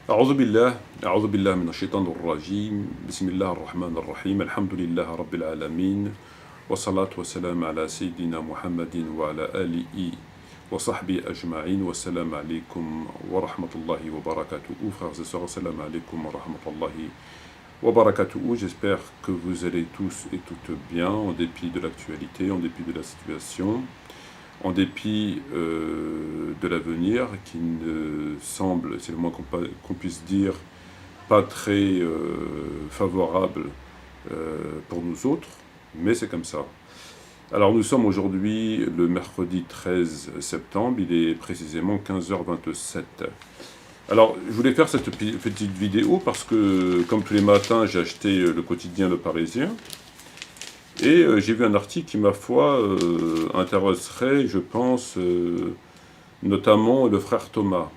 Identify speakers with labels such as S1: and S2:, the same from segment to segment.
S1: أعوذ بالله من الشيطان الرجيم بسم الله الرحمن الرحيم الحمد لله رب العالمين والصلاة والسلام على سيدنا محمد وعلى آله وصحبه أجمعين والسلام عليكم ورحمة الله وبركاته. Frères et sœurs, salam alaikum wa rahmatullahi wa barakatuh. J'espère que vous allez tous et toutes bien en dépit de l'actualité, en dépit de la situation, en dépit de l'avenir qui ne semble, c'est le moins qu'on puisse dire, pas très favorable pour nous autres, mais c'est comme ça. Alors nous sommes aujourd'hui le mercredi 13 septembre, il est précisément 15h27. Alors je voulais faire cette petite vidéo parce que comme tous les matins j'ai acheté le quotidien Le Parisien et j'ai vu un article qui ma foi intéresserait, je pense, notamment le frère Thomas.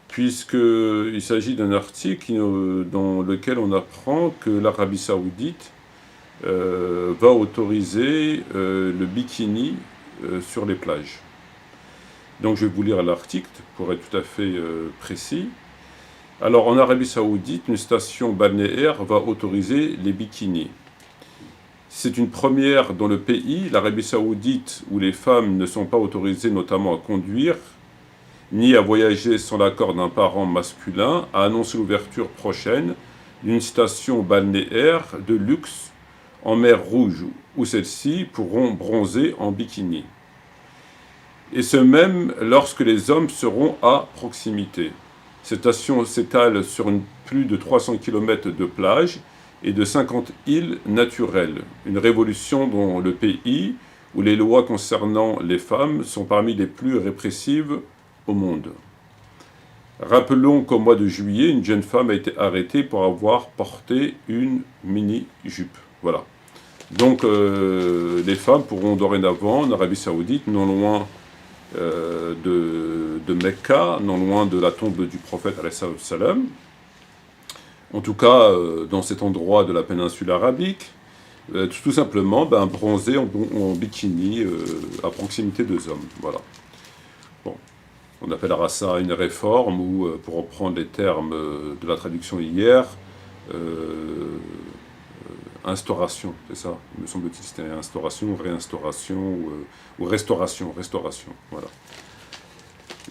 S1: Puisqu'il s'agit d'un article dans lequel on apprend que l'Arabie Saoudite va autoriser le bikini sur les plages. Donc je vais vous lire l'article pour être tout à fait précis. Alors en Arabie Saoudite, une station balnéaire va autoriser les bikinis. C'est une première dans le pays, l'Arabie Saoudite, où les femmes ne sont pas autorisées notamment à conduire, ni à voyager sans l'accord d'un parent masculin, a annoncé l'ouverture prochaine d'une station balnéaire de luxe en mer Rouge, où celles-ci pourront bronzer en bikini. Et ce même lorsque les hommes seront à proximité. Cette station s'étale sur plus de 300 km de plage et de 50 îles naturelles. Une révolution dans le pays où les lois concernant les femmes sont parmi les plus répressives au monde. Rappelons qu'au mois de juillet, une jeune femme a été arrêtée pour avoir porté une mini-jupe. Voilà. Donc les femmes pourront dorénavant, en Arabie Saoudite, non loin de Mecca, non loin de la tombe du prophète alayhi salam, en tout cas dans cet endroit de la péninsule arabique, tout simplement bronzer en bikini à proximité des hommes. Voilà. Bon. On appellera ça une réforme ou, pour reprendre les termes de la traduction hier, instauration, c'est ça, me semble-t-il, c'était instauration, réinstauration ou restauration, voilà.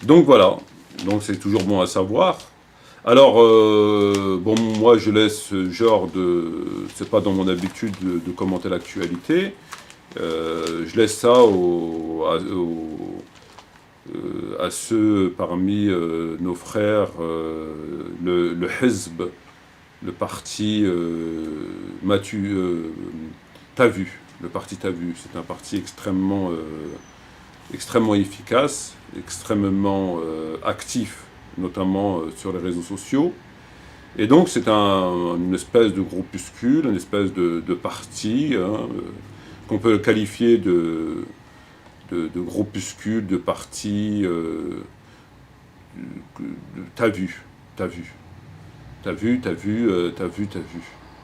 S1: Donc voilà, donc c'est toujours bon à savoir. Alors, bon, moi je laisse ce genre de... c'est pas dans mon habitude de commenter l'actualité, je laisse ça à ceux parmi nos frères, le Hizb, le parti Tavu, le parti Tavu, c'est un parti extrêmement efficace, extrêmement actif, notamment sur les réseaux sociaux. Et donc c'est une espèce de groupuscule, une espèce de parti, qu'on peut qualifier de groupuscule, de parti t'as vu.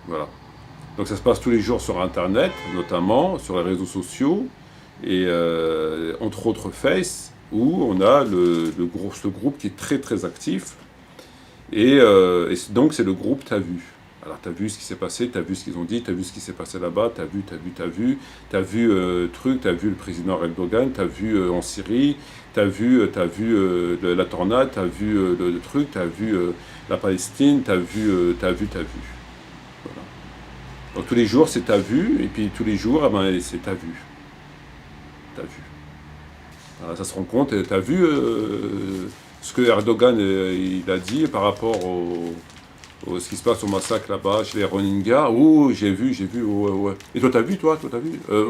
S1: Voilà. Donc ça se passe tous les jours sur Internet, notamment sur les réseaux sociaux, et entre autres Face, où on a ce groupe qui est très très actif, et donc c'est le groupe T'as vu. Alors t'as vu ce qui s'est passé, t'as vu ce qu'ils ont dit, t'as vu ce qui s'est passé là-bas, t'as vu t'as vu le président Erdogan, t'as vu en Syrie, t'as vu la tornade, t'as vu le truc, t'as vu la Palestine, t'as vu. Voilà. Donc tous les jours c'est t'as vu, et puis tous les jours c'est t'as vu. Alors, ça se rend compte, t'as vu ce que Erdogan il a dit par rapport ce qui se passe au massacre là-bas, chez les Rohingyas. Oh, j'ai vu, ouais. Et toi, t'as vu,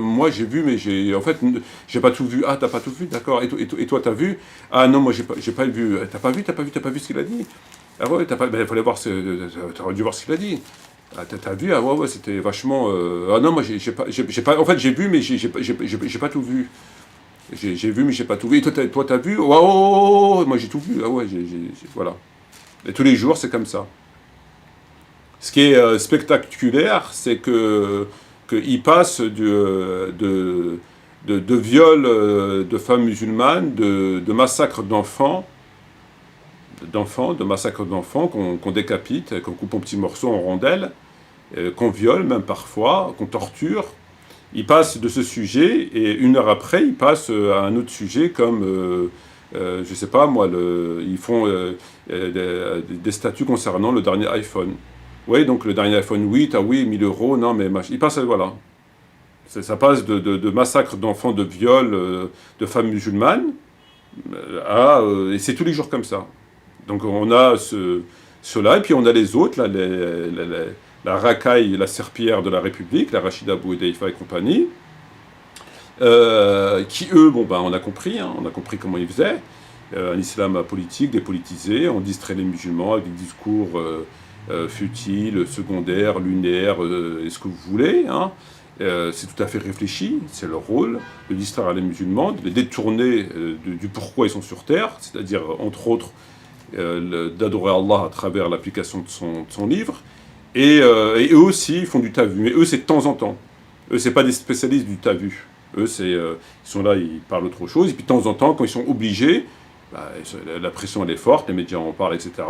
S1: moi, j'ai vu, mais en fait, j'ai pas tout vu. Ah, t'as pas tout vu, d'accord. Et toi, t'as vu? Ah non, moi, j'ai pas vu. T'as pas vu ce qu'il a dit? Ah ouais, il fallait voir, t'aurais dû voir ce qu'il a dit. Ah, t'as vu? Ah ouais, c'était vachement... Ah non, moi, j'ai pas... En fait, j'ai vu, mais j'ai pas tout vu. J'ai vu, mais j'ai pas tout vu. Et toi, t'as vu? Oh, moi, j'ai tout vu. Ah ouais, voilà. Et tous les jours, c'est comme ça. Ce qui est spectaculaire, c'est qu'il passe de viols de femmes musulmanes, de massacres d'enfants, d'enfants, de massacres d'enfants qu'on décapite, qu'on coupe en petits morceaux, en rondelles, qu'on viole même parfois, qu'on torture. Ils passent de ce sujet et 1 heure après, ils passent à un autre sujet comme, je sais pas moi, ils font des statuts concernant le dernier iPhone. Oui, donc le dernier iPhone 8, ah oui, 1000 euros, non mais ils passent, voilà. Ça passe de massacres d'enfants, de viols, de femmes musulmanes, et c'est tous les jours comme ça. Donc on a ceux-là, et puis on a les autres, là, la racaille, la serpillière de la République, la Rachida Bouedeifa et compagnie, qui eux, bon ben on a compris, hein, on a compris comment ils faisaient, un islam politique, dépolitisé, on distrait les musulmans avec des discours futiles, secondaires, lunaires, et ce que vous voulez, hein. C'est tout à fait réfléchi, c'est leur rôle, de distraire les musulmans, de les détourner du pourquoi ils sont sur terre, c'est-à-dire, entre autres, d'adorer Allah à travers l'application de son livre, et eux aussi, ils font du tavu, mais eux, c'est de temps en temps. Eux, c'est pas des spécialistes du tavu. Eux, ils sont là, ils parlent autre chose, et puis de temps en temps, quand ils sont obligés, bah, la pression elle est forte, les médias en parlent, etc.,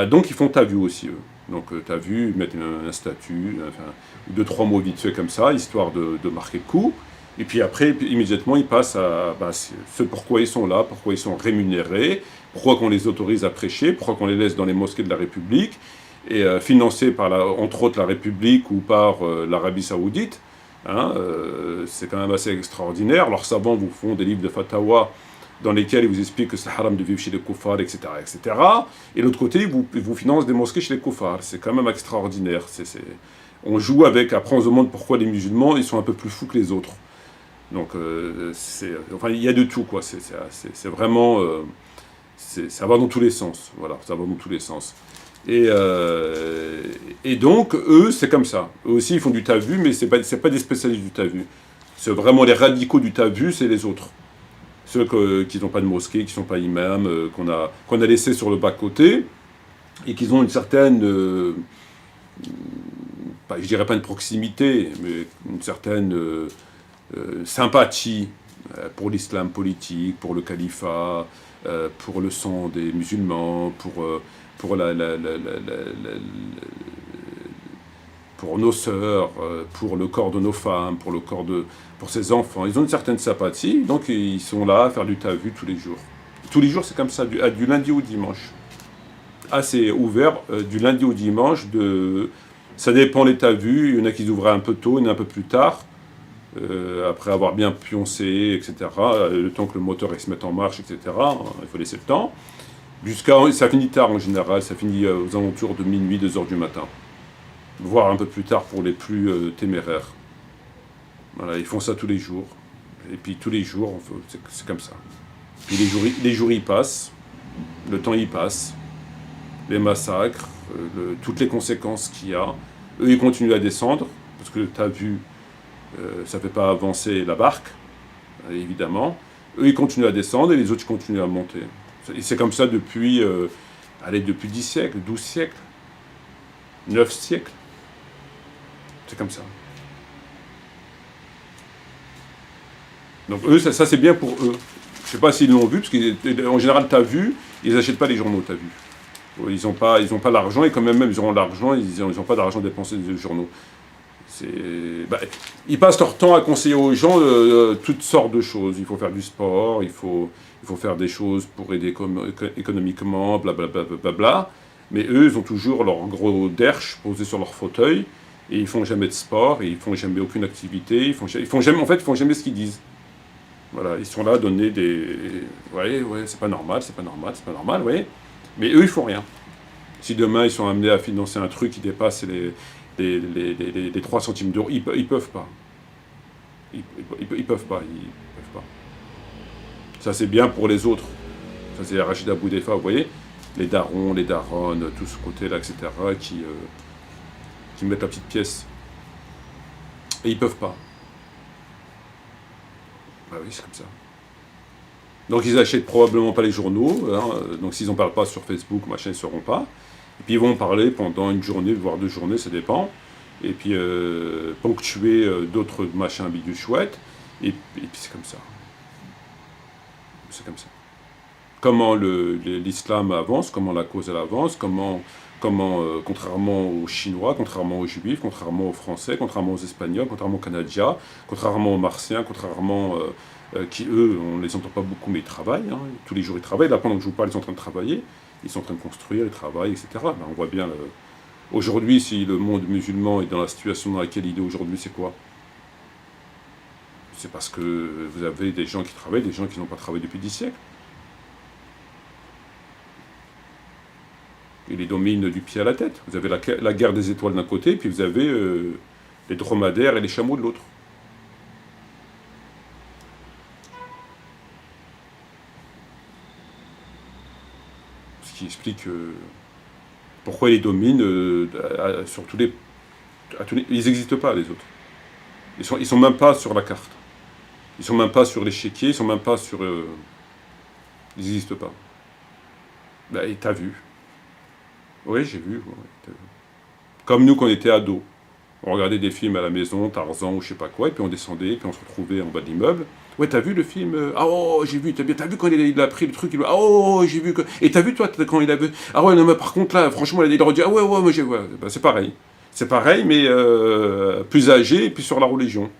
S1: donc ils font tavu aussi, eux. Donc tavu, ils mettent un statut, enfin, 2-3 mots vite fait comme ça, histoire de marquer le coup. Et puis après, immédiatement, ils passent à ce pourquoi ils sont là, pourquoi ils sont rémunérés, pourquoi qu'on les autorise à prêcher, pourquoi qu'on les laisse dans les mosquées de la République, et financés par, entre autres, la République ou par l'Arabie Saoudite. Hein, c'est quand même assez extraordinaire. Leurs savants vous font des livres de fatawa dans lesquels ils vous expliquent que c'est haram de vivre chez les koufars, etc., etc. Et de l'autre côté, ils vous financent des mosquées chez les koufars. C'est quand même extraordinaire. On joue avec, après on se demande pourquoi les musulmans, ils sont un peu plus fous que les autres. Donc, enfin, il y a de tout, quoi. C'est vraiment... ça va dans tous les sens. Voilà, ça va dans tous les sens. Et donc, eux, c'est comme ça. Eux aussi, ils font du tavu, mais c'est pas des spécialistes du tavu. C'est vraiment les radicaux du tavu, c'est les autres. Ceux qui n'ont pas de mosquée, qui ne sont pas imams, qu'on a laissés sur le bas-côté, et qui ont une certaine, je dirais pas une proximité, mais une certaine sympathie pour l'islam politique, pour le califat, pour le sang des musulmans, pour nos sœurs, pour le corps de nos femmes, pour ses enfants. Ils ont une certaine sympathie, donc ils sont là à faire du tavu tous les jours. Tous les jours, c'est comme ça, du lundi au dimanche. C'est ouvert du lundi au dimanche. Ça dépend les tavus. Il y en a qui ouvrent un peu tôt, il y en a un peu plus tard, après avoir bien pioncé, etc. Le temps que le moteur se mette en marche, etc. Il faut laisser le temps. Ça finit tard en général, ça finit aux alentours de minuit, 2h du matin. Voire un peu plus tard pour les plus téméraires. Voilà, ils font ça tous les jours. Et puis tous les jours, c'est comme ça. Puis les jours y passent, le temps y passe, les massacres, toutes les conséquences qu'il y a. Eux, ils continuent à descendre, parce que tu as vu, ça ne fait pas avancer la barque, évidemment. Eux, ils continuent à descendre et les autres continuent à monter. Et c'est comme ça depuis 10 siècles, 12 siècles, 9 siècles. C'est comme ça. Donc eux, ça c'est bien pour eux. Je sais pas s'ils l'ont vu, parce qu'en général, t'as vu, ils n'achètent pas les journaux, t'as vu. Ils n'ont pas l'argent, et quand même ils auront l'argent, ils n'ont pas d'argent dépensé dans les journaux. Ils passent leur temps à conseiller aux gens toutes sortes de choses. Il faut faire du sport, il faut faire des choses pour aider économiquement, blablabla. Bla, bla, bla. Mais eux, ils ont toujours leur gros derche posé sur leur fauteuil, et ils font jamais de sport, et ils font jamais aucune activité, ils font jamais ce qu'ils disent. Voilà, ils sont là à donner des... Ouais, c'est pas normal, ouais. Mais eux, ils font rien. Si demain, ils sont amenés à financer un truc qui dépasse les 3 centimes d'euros, ils peuvent pas. Ils peuvent pas. Ça, c'est bien pour les autres. Ça, c'est Rachida Bouedeifa, vous voyez, les darons, les daronnes, tout ce côté-là, etc., qui mettent la petite pièce. Et ils peuvent pas. Bah oui, c'est comme ça. Donc ils achètent probablement pas les journaux, hein, donc s'ils n'en parlent pas sur Facebook, machin, ils ne sauront pas. Et puis ils vont en parler pendant une journée, voire 2 journées, ça dépend. Et puis ponctuer d'autres machins bidules chouettes. Et puis c'est comme ça. C'est comme ça. comment l'islam avance, comment la cause elle avance, comment contrairement aux Chinois, contrairement aux Juifs, contrairement aux Français, contrairement aux Espagnols, contrairement aux Canadiens, contrairement aux Martiens, contrairement qui eux, on les entend pas beaucoup, mais ils travaillent, hein, tous les jours ils travaillent. Là, pendant que je vous parle, ils sont en train de travailler, ils sont en train de construire, ils travaillent, etc. Ben, on voit bien, aujourd'hui, si le monde musulman est dans la situation dans laquelle il est aujourd'hui, c'est quoi? C'est parce que vous avez des gens qui travaillent, des gens qui n'ont pas travaillé depuis 10 siècles. Ils les dominent du pied à la tête. Vous avez la guerre des étoiles d'un côté, puis vous avez les dromadaires et les chameaux de l'autre. Ce qui explique pourquoi ils les dominent sur tous les, Ils n'existent pas, les autres. Ils sont même pas sur la carte. Ils sont même pas sur l'échiquier, ils sont même pas sur... ils n'existent pas. Ben, et t'as vu. Oui, j'ai vu. Ouais, t'as vu. Comme nous, quand on était ados. On regardait des films à la maison, Tarzan ou je sais pas quoi, et puis on descendait, puis on se retrouvait en bas de l'immeuble. Ouais, t'as vu le film Ah oh, j'ai vu, t'as vu quand il a pris le truc, ah oh, j'ai vu que... Et t'as vu toi, quand il a vu... Ah ouais, non, mais par contre là, franchement, il a redit, ah ouais, ouais, moi j'ai... Ouais. Ben, c'est pareil. C'est pareil, mais plus âgé, et puis sur la religion.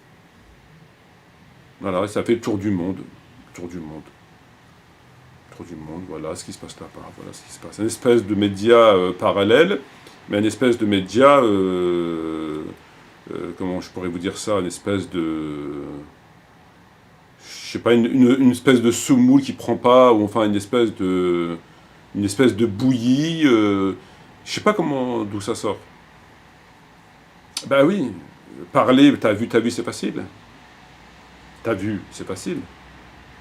S1: Voilà, ça fait le tour du monde. Le tour du monde. Le tour du monde, voilà ce qui se passe là-bas, voilà ce qui se passe. Une espèce de média parallèle, mais une espèce de média... comment je pourrais vous dire ça, une espèce de... Je sais pas, une espèce de semoule qui prend pas, ou enfin une espèce de bouillie, je sais pas comment, d'où ça sort. Bah oui, parler, t'as vu, c'est facile. T'as vu, c'est facile.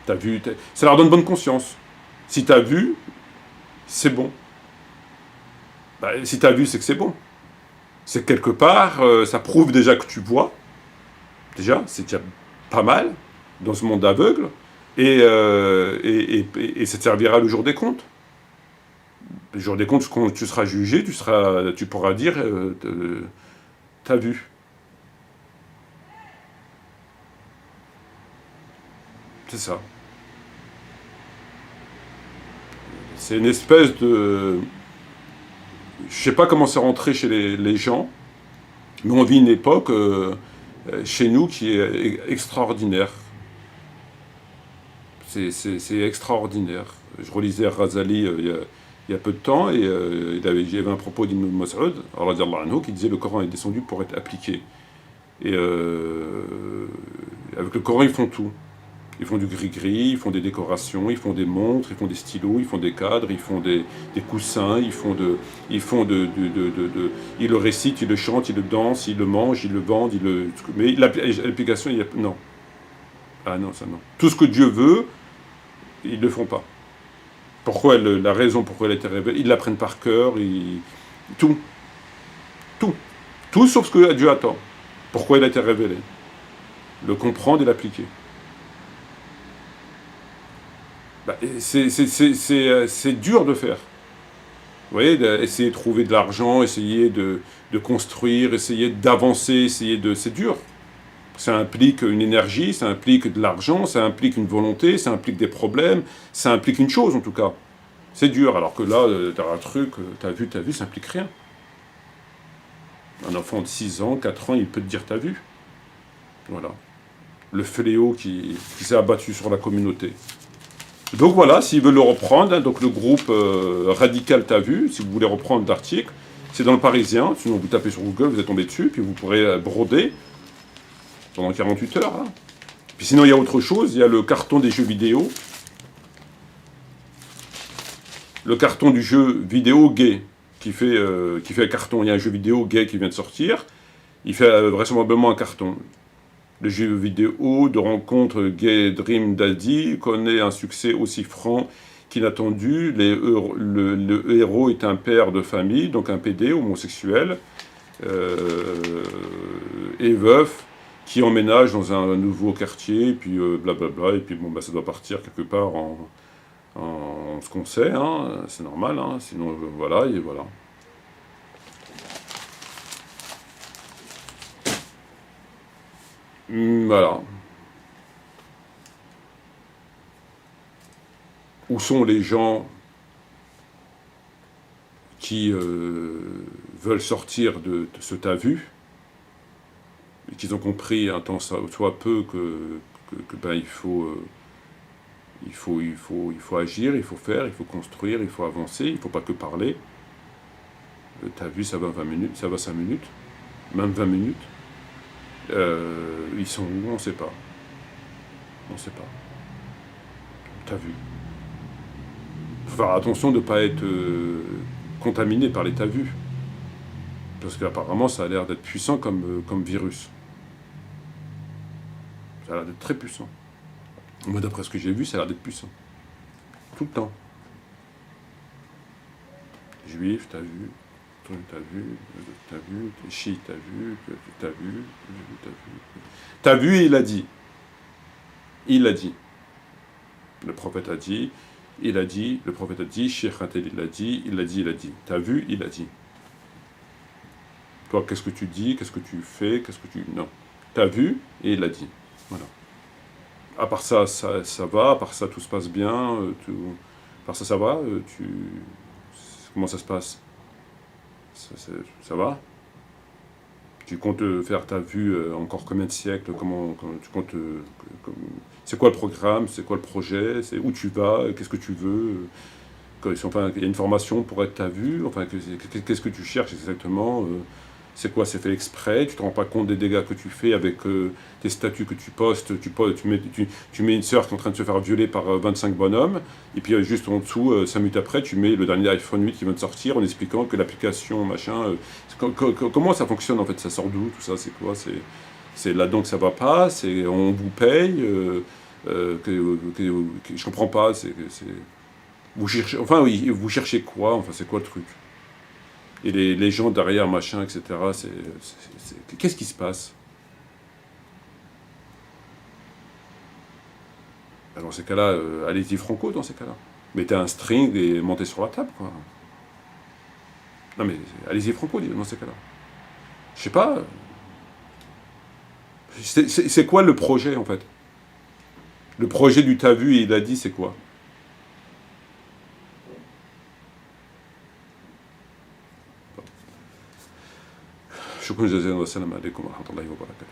S1: T'as vu, ça leur donne bonne conscience. Si t'as vu, c'est bon. Bah, si t'as vu, c'est que c'est bon. C'est que quelque part, ça prouve déjà que tu vois. Déjà, c'est déjà pas mal dans ce monde aveugle. Et ça te servira le jour des comptes. Le jour des comptes, quand tu seras jugé, tu pourras dire t'as vu. C'est ça. C'est une espèce de... Je sais pas comment c'est rentré chez les gens, mais on vit une époque chez nous qui est extraordinaire. C'est extraordinaire. Je relisais Razali il y a peu de temps, et il y avait un propos d'Ibn Mas'ud, radiallahu anhu, qui disait que le Coran est descendu pour être appliqué. Et avec le Coran, ils font tout. Ils font du gris-gris, ils font des décorations, ils font des montres, ils font des stylos, ils font des cadres, ils font des coussins, ils le récitent, ils le chantent, ils le dansent, ils le mangent, ils le vendent, mais l'application, non. Ah non, ça non. Tout ce que Dieu veut, ils ne le font pas. Pourquoi la raison pourquoi elle a été révélée, ils l'apprennent par cœur, tout, tout. Tout sauf ce que Dieu attend. Pourquoi il a été révélé. Le comprendre et l'appliquer. Bah, c'est dur de faire. Vous voyez, essayer de trouver de l'argent, essayer de construire, essayer d'avancer, c'est dur. Ça implique une énergie, ça implique de l'argent, ça implique une volonté, ça implique des problèmes, ça implique une chose en tout cas. C'est dur, alors que là, t'as un truc, t'as vu, ça implique rien. Un enfant de 6 ans, 4 ans, il peut te dire t'as vu. Voilà. Le fléau qui s'est abattu sur la communauté. Donc voilà, s'ils veulent le reprendre, hein, donc le groupe Radical T'as vu, si vous voulez reprendre l'article, c'est dans le Parisien, sinon vous tapez sur Google, vous êtes tombé dessus, puis vous pourrez broder pendant 48 heures. Hein. Puis sinon, il y a autre chose, il y a le carton des jeux vidéo. Le carton du jeu vidéo gay, qui fait un carton. Il y a un jeu vidéo gay qui vient de sortir, il fait vraisemblablement un carton. Le jeu vidéo de rencontre Gay Dream Daddy connaît un succès aussi franc qu'inattendu. Le héros est un père de famille, donc un PD homosexuel, et veuf, qui emménage dans un nouveau quartier, et puis blablabla, et puis bon, bah, ça doit partir quelque part en ce qu'on sait, hein, c'est normal, hein, sinon voilà, et voilà. Voilà. Où sont les gens qui veulent sortir de ce t'as vu, et qu'ils ont compris un temps soit peu que ben, il faut agir, il faut faire, il faut construire, il faut avancer, il ne faut pas que parler. T'as vu, ça va 20 minutes, ça va 5 minutes, même 20 minutes. Ils sont où? On ne sait pas. On ne sait pas. T'as vu. Il faut faire attention de ne pas être contaminé par les t'as vu. Parce qu'apparemment, ça a l'air d'être puissant comme virus. Ça a l'air d'être très puissant. Moi, d'après ce que j'ai vu, ça a l'air d'être puissant. Tout le temps. Juif, t'as vu. T'as vu, t'as vu, chi, t'as vu, t'as vu, t'as vu. T'as vu et il a dit. Il a dit. Le prophète a dit, il a dit, le prophète a dit, Cheikh Hatel il a dit, il a dit, il a dit. T'as vu, il a dit. Toi, qu'est-ce que tu dis, qu'est-ce que tu fais, qu'est-ce que tu... Non. T'as vu et il a dit. Voilà. À part ça, ça va, à part ça, tout se passe bien, à part ça, ça va, comment ça se passe? Ça va? Tu comptes faire ta vue encore combien de siècles? Comment tu comptes c'est quoi le programme? C'est quoi le projet? C'est où tu vas? Qu'est-ce que tu veux? Enfin, il y a une formation pour être ta vue. Enfin, qu'est-ce que tu cherches exactement? C'est quoi? C'est fait exprès? Tu te rends pas compte des dégâts que tu fais avec tes statuts que tu postes? Tu mets une sœur qui est en train de se faire violer par 25 bonhommes, et puis juste en dessous, 5 minutes après, tu mets le dernier iPhone 8 qui vient de sortir en expliquant que l'application, machin. Comment ça fonctionne en fait? Ça sort d'où? Tout ça, c'est quoi? C'est là-dedans que ça va pas? On vous paye? Je comprends pas. Vous cherchez, enfin oui, vous cherchez quoi? Enfin, c'est quoi le truc? Et les gens derrière, machin, etc. Qu'est-ce qui se passe? Dans ces cas-là, allez-y franco dans ces cas-là. Mettez un string et montez sur la table, quoi. Non mais allez-y franco dans ces cas-là. Je sais pas. C'est quoi le projet en fait? Le projet du t'as vu et il a dit, c'est quoi? شكرا جزيلا والسلام عليكم ورحمة الله وبركاته.